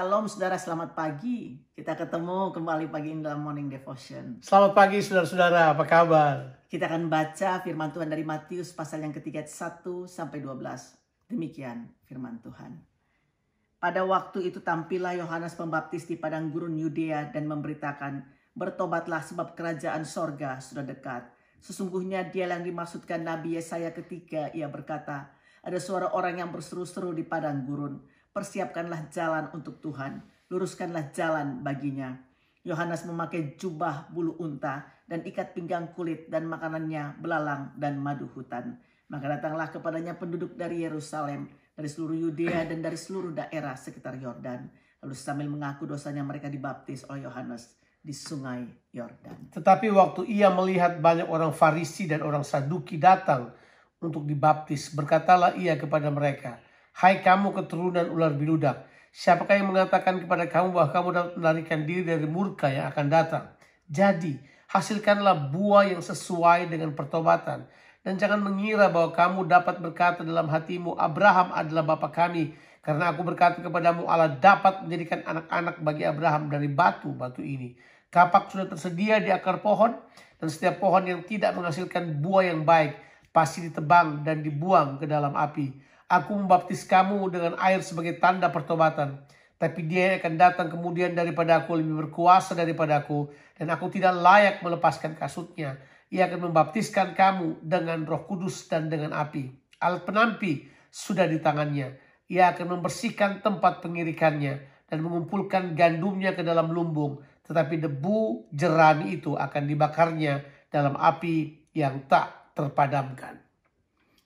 Shalom saudara, selamat pagi. Kita ketemu kembali pagi ini dalam Morning Devotion. Selamat pagi saudara-saudara, apa kabar? Kita akan baca firman Tuhan dari Matius pasal yang ketiga 1 sampai 12. Demikian firman Tuhan. Pada waktu itu tampillah Yohanes Pembaptis di padang gurun Yudea dan memberitakan, bertobatlah sebab kerajaan sorga sudah dekat. Sesungguhnya dia yang dimaksudkan Nabi Yesaya ketika ia berkata, ada suara orang yang berseru-seru di padang gurun. Persiapkanlah jalan untuk Tuhan, luruskanlah jalan baginya. Yohanes memakai jubah bulu unta dan ikat pinggang kulit dan makanannya belalang dan madu hutan. Maka datanglah kepadanya penduduk dari Yerusalem, dari seluruh Yudea dan dari seluruh daerah sekitar Yordan. Lalu sambil mengaku dosanya mereka dibaptis oleh Yohanes di sungai Yordan. Tetapi waktu ia melihat banyak orang Farisi dan orang Saduki datang untuk dibaptis, berkatalah ia kepada mereka, hai kamu keturunan ular biludak, siapakah yang mengatakan kepada kamu bahwa kamu dapat melarikan diri dari murka yang akan datang? Jadi, hasilkanlah buah yang sesuai dengan pertobatan. Dan jangan mengira bahwa kamu dapat berkata dalam hatimu, Abraham adalah bapa kami. Karena aku berkata kepadamu, Allah dapat menjadikan anak-anak bagi Abraham dari batu-batu ini. Kapak sudah tersedia di akar pohon, dan setiap pohon yang tidak menghasilkan buah yang baik pasti ditebang dan dibuang ke dalam api. Aku membaptis kamu dengan air sebagai tanda pertobatan. Tapi dia akan datang kemudian daripada aku, lebih berkuasa daripada aku. Dan aku tidak layak melepaskan kasutnya. Ia akan membaptiskan kamu dengan Roh Kudus dan dengan api. Alat penampi sudah di tangannya. Ia akan membersihkan tempat pengirikannya dan mengumpulkan gandumnya ke dalam lumbung. Tetapi debu jerami itu akan dibakarnya dalam api yang tak terpadamkan.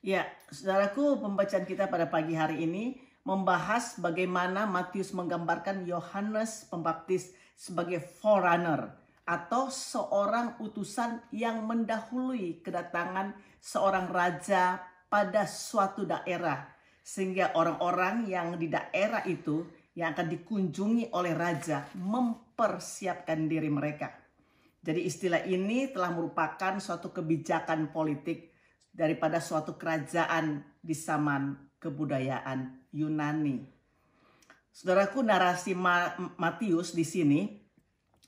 Ya, saudaraku, pembacaan kita pada pagi hari ini membahas bagaimana Matius menggambarkan Yohanes Pembaptis sebagai forerunner atau seorang utusan yang mendahului kedatangan seorang raja pada suatu daerah. Sehingga orang-orang yang di daerah itu yang akan dikunjungi oleh raja mempersiapkan diri mereka. Jadi istilah ini telah merupakan suatu kebijakan politik daripada suatu kerajaan di zaman kebudayaan Yunani. Saudaraku, narasi Matius di sini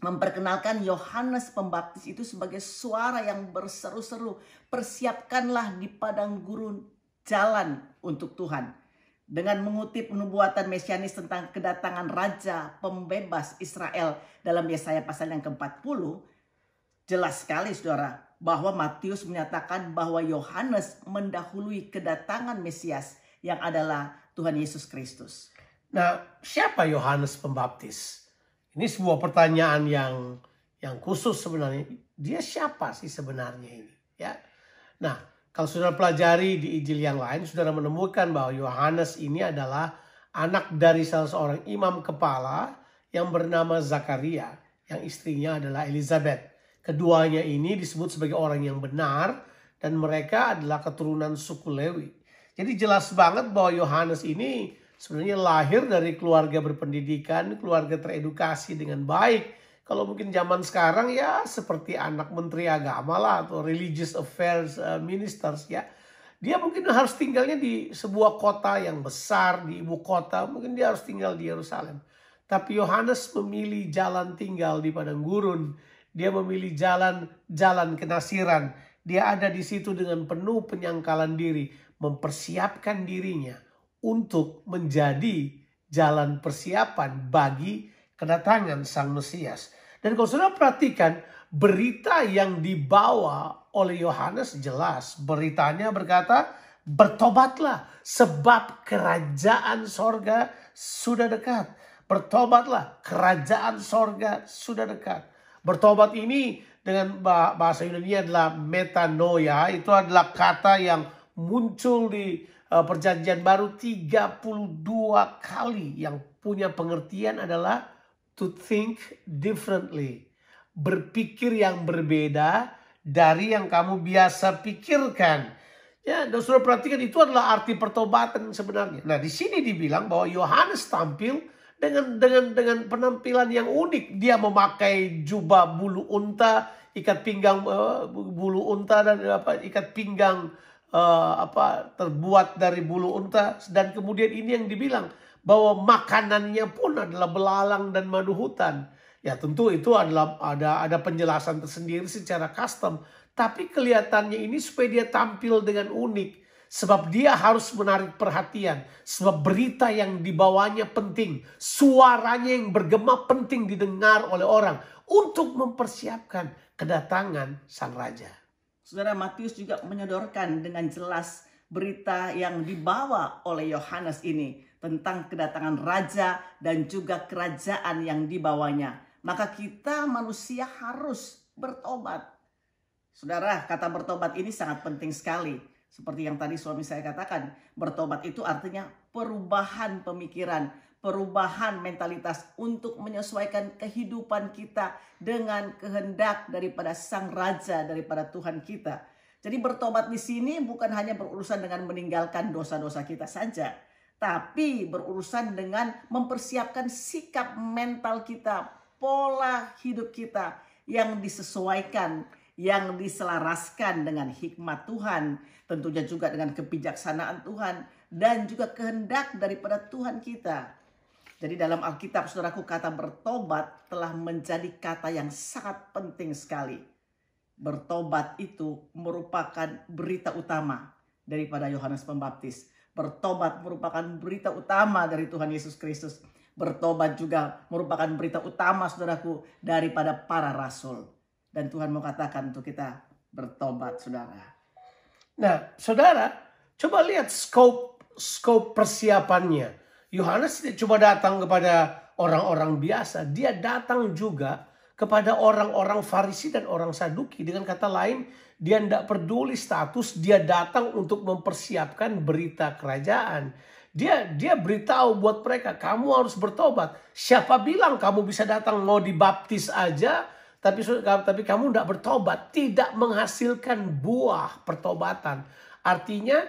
memperkenalkan Yohanes Pembaptis itu sebagai suara yang berseru-seru, persiapkanlah di padang gurun jalan untuk Tuhan. Dengan mengutip nubuatan mesianis tentang kedatangan Raja Pembebas Israel dalam Yesaya pasal yang ke-40, jelas sekali saudara bahwa Matius menyatakan bahwa Yohanes mendahului kedatangan Mesias yang adalah Tuhan Yesus Kristus. Nah, siapa Yohanes Pembaptis? Ini sebuah pertanyaan yang khusus sebenarnya. Dia siapa sih sebenarnya ini? Ya. Nah, kalau saudara pelajari di Injil yang lain, saudara menemukan bahwa Yohanes ini adalah anak dari salah seorang imam kepala yang bernama Zakaria, yang istrinya adalah Elizabeth. Keduanya ini disebut sebagai orang yang benar dan mereka adalah keturunan suku Lewi. Jadi jelas banget bahwa Yohanes ini sebenarnya lahir dari keluarga berpendidikan, keluarga teredukasi dengan baik. Kalau mungkin zaman sekarang ya seperti anak menteri agama lah atau religious affairs ministers ya. Dia mungkin harus tinggalnya di sebuah kota yang besar, di ibu kota. Mungkin dia harus tinggal di Yerusalem. Tapi Yohanes memilih jalan tinggal di padang gurun. Dia memilih jalan kenasiran. Dia ada di situ dengan penuh penyangkalan diri. Mempersiapkan dirinya untuk menjadi jalan persiapan bagi kedatangan Sang Mesias. Dan kalau saudara perhatikan, berita yang dibawa oleh Yohanes jelas. Beritanya berkata, bertobatlah sebab kerajaan sorga sudah dekat. Bertobatlah, kerajaan sorga sudah dekat. Bertobat ini dengan bahasa Yunani adalah metanoia. Itu adalah kata yang muncul di perjanjian baru 32 kali. Yang punya pengertian adalah to think differently. Berpikir yang berbeda dari yang kamu biasa pikirkan. Ya, dan sudah perhatikan itu adalah arti pertobatan sebenarnya. Nah, di sini dibilang bahwa Yohanes tampil dengan penampilan yang unik. Dia memakai jubah bulu unta, ikat pinggang bulu unta dan ikat pinggang terbuat dari bulu unta, dan kemudian ini yang dibilang bahwa makanannya pun adalah belalang dan madu hutan. Ya tentu itu adalah ada penjelasan tersendiri secara custom, tapi kelihatannya ini supaya dia tampil dengan unik. Sebab dia harus menarik perhatian. Sebab berita yang dibawanya penting. Suaranya yang bergema penting didengar oleh orang. Untuk mempersiapkan kedatangan sang raja. Saudara, Matius juga menyodorkan dengan jelas berita yang dibawa oleh Yohanes ini. Tentang kedatangan raja dan juga kerajaan yang dibawanya. Maka kita manusia harus bertobat. Saudara, kata bertobat ini sangat penting sekali. Seperti yang tadi suami saya katakan, bertobat itu artinya perubahan pemikiran, perubahan mentalitas untuk menyesuaikan kehidupan kita dengan kehendak daripada Sang Raja, daripada Tuhan kita. Jadi bertobat di sini bukan hanya berurusan dengan meninggalkan dosa-dosa kita saja, tapi berurusan dengan mempersiapkan sikap mental kita, pola hidup kita yang disesuaikan, yang diselaraskan dengan hikmat Tuhan, tentunya juga dengan kebijaksanaan Tuhan, dan juga kehendak daripada Tuhan kita. Jadi dalam Alkitab, saudaraku, kata bertobat telah menjadi kata yang sangat penting sekali. Bertobat itu merupakan berita utama daripada Yohanes Pembaptis. Bertobat merupakan berita utama dari Tuhan Yesus Kristus. Bertobat juga merupakan berita utama, saudaraku, daripada para rasul. Dan Tuhan mau katakan untuk kita bertobat, saudara. Nah, saudara, coba lihat scope persiapannya. Yohanes tidak cuma datang kepada orang-orang biasa. Dia datang juga kepada orang-orang Farisi dan orang Saduki. Dengan kata lain, dia tidak peduli status. Dia datang untuk mempersiapkan berita kerajaan. Dia beritahu buat mereka, kamu harus bertobat. Siapa bilang kamu bisa datang mau dibaptis aja, tapi kamu tidak bertobat, tidak menghasilkan buah pertobatan. Artinya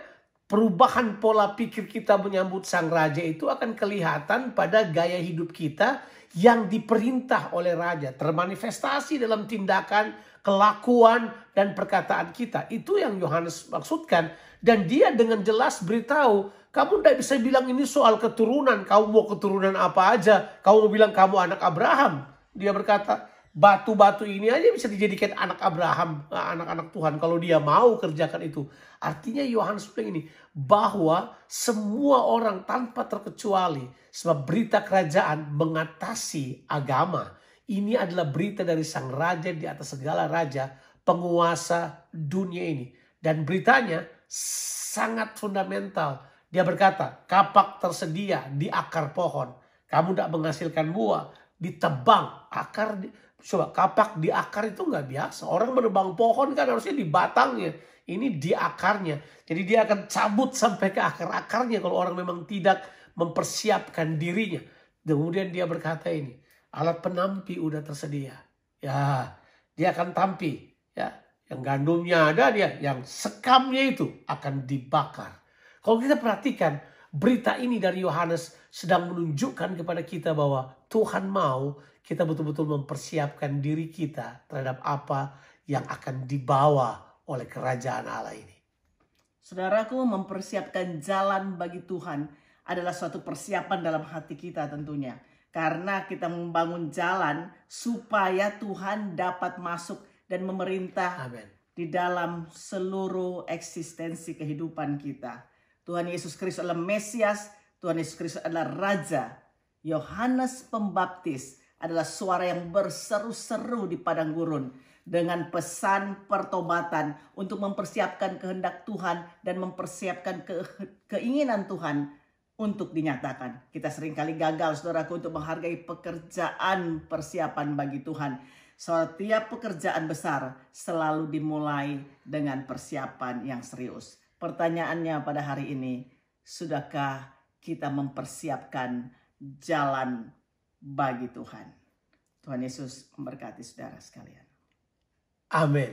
perubahan pola pikir kita menyambut sang raja itu akan kelihatan pada gaya hidup kita yang diperintah oleh raja. Termanifestasi dalam tindakan, kelakuan, dan perkataan kita. Itu yang Yohanes maksudkan. Dan dia dengan jelas beritahu, kamu tidak bisa bilang ini soal keturunan. Kamu mau keturunan apa aja. Kamu mau bilang kamu anak Abraham. Dia berkata, batu-batu ini aja bisa dijadikan anak Abraham, anak-anak Tuhan, kalau dia mau kerjakan itu. Artinya Yohanes bilang ini, bahwa semua orang tanpa terkecuali, sebab berita kerajaan mengatasi agama. Ini adalah berita dari sang raja di atas segala raja, penguasa dunia ini. Dan beritanya sangat fundamental. Dia berkata, kapak tersedia di akar pohon. Kamu tidak menghasilkan buah, ditebang akar. Coba, kapak di akar itu nggak biasa. Orang menebang pohon kan harusnya di batangnya. Ini di akarnya. Jadi dia akan cabut sampai ke akar-akarnya kalau orang memang tidak mempersiapkan dirinya. Kemudian dia berkata ini, alat penampi udah tersedia. Ya, dia akan tampi. Ya, yang gandumnya ada dia, yang sekamnya itu akan dibakar. Kalau kita perhatikan, berita ini dari Yohanes sedang menunjukkan kepada kita bahwa Tuhan mau kita betul-betul mempersiapkan diri kita terhadap apa yang akan dibawa oleh kerajaan Allah ini. Saudaraku, mempersiapkan jalan bagi Tuhan adalah suatu persiapan dalam hati kita tentunya. Karena kita membangun jalan supaya Tuhan dapat masuk dan memerintah Amin. di dalam seluruh eksistensi kehidupan kita. Tuhan Yesus Kristus adalah Mesias, Tuhan Yesus Kristus adalah Raja. Yohanes Pembaptis adalah suara yang berseru-seru di padang gurun dengan pesan pertobatan untuk mempersiapkan kehendak Tuhan dan mempersiapkan keinginan Tuhan untuk dinyatakan. Kita seringkali gagal, saudaraku, untuk menghargai pekerjaan persiapan bagi Tuhan. Setiap pekerjaan besar selalu dimulai dengan persiapan yang serius. Pertanyaannya pada hari ini, sudahkah kita mempersiapkan jalan bagi Tuhan? Tuhan Yesus memberkati saudara sekalian. Amin.